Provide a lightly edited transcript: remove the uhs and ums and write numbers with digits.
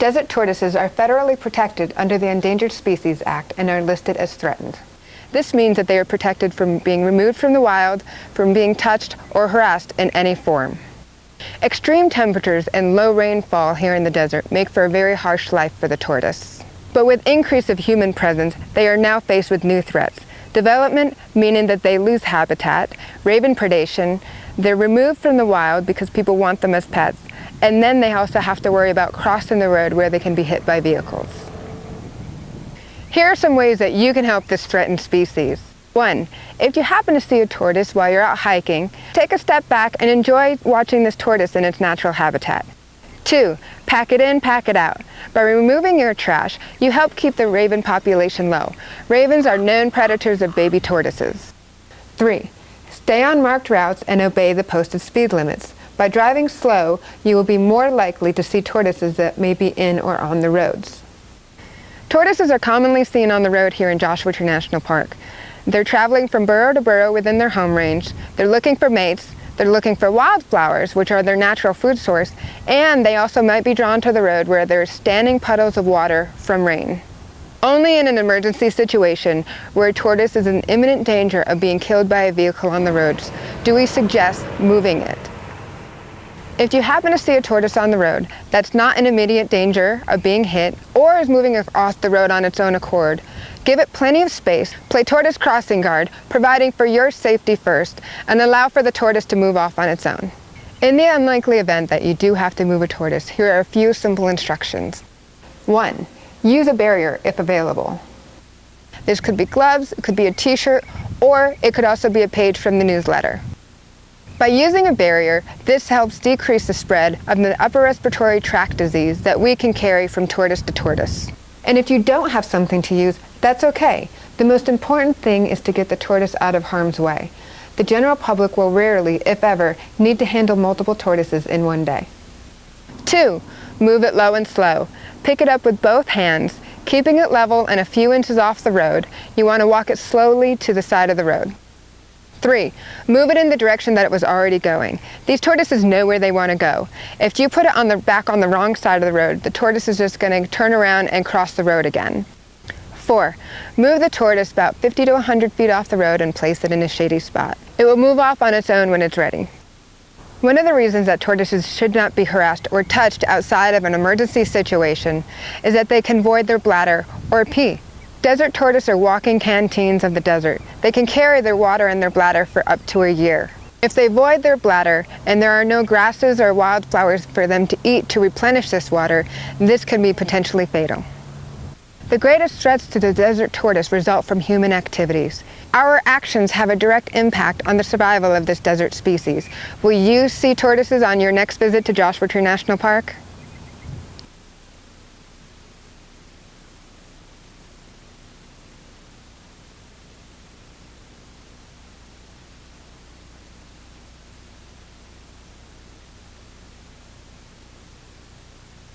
Desert tortoises are federally protected under the Endangered Species Act and are listed as threatened. This means that they are protected from being removed from the wild, from being touched or harassed in any form. Extreme temperatures and low rainfall here in the desert make for a very harsh life for the tortoise. But with increase of human presence, they are now faced with new threats. Development, meaning that they lose habitat, raven predation, they're removed from the wild because people want them as pets, and then they also have to worry about crossing the road where they can be hit by vehicles. Here are some ways that you can help this threatened species. 1. If you happen to see a tortoise while you're out hiking, take a step back and enjoy watching this tortoise in its natural habitat. 2. Pack it in, pack it out. By removing your trash, you help keep the raven population low. Ravens are known predators of baby tortoises. 3. Stay on marked routes and obey the posted speed limits. By driving slow, you will be more likely to see tortoises that may be in or on the roads. Tortoises are commonly seen on the road here in Joshua Tree National Park. They're traveling from burrow to burrow within their home range. They're looking for mates. They're looking for wildflowers, which are their natural food source, and they also might be drawn to the road where there are standing puddles of water from rain. Only in an emergency situation where a tortoise is in imminent danger of being killed by a vehicle on the roads do we suggest moving it. If you happen to see a tortoise on the road that's not in immediate danger of being hit or is moving off the road on its own accord, give it plenty of space, play tortoise crossing guard, providing for your safety first, and allow for the tortoise to move off on its own. In the unlikely event that you do have to move a tortoise, here are a few simple instructions. 1. Use a barrier if available. This could be gloves, it could be a t-shirt, or it could also be a page from the newsletter. By using a barrier, this helps decrease the spread of the upper respiratory tract disease that we can carry from tortoise to tortoise. And if you don't have something to use, that's okay. The most important thing is to get the tortoise out of harm's way. The general public will rarely, if ever, need to handle multiple tortoises in one day. 2. Move it low and slow. Pick it up with both hands, keeping it level and a few inches off the road. You want to walk it slowly to the side of the road. 3. Move it in the direction that it was already going. These tortoises know where they want to go. If you put it back on the wrong side of the road, the tortoise is just going to turn around and cross the road again. 4. Move the tortoise about 50 to 100 feet off the road and place it in a shady spot. It will move off on its own when it's ready. One of the reasons that tortoises should not be harassed or touched outside of an emergency situation is that they can void their bladder or pee. Desert tortoise are walking canteens of the desert. They can carry their water in their bladder for up to a year. If they void their bladder and there are no grasses or wildflowers for them to eat to replenish this water, this can be potentially fatal. The greatest threats to the desert tortoise result from human activities. Our actions have a direct impact on the survival of this desert species. Will you see tortoises on your next visit to Joshua Tree National Park?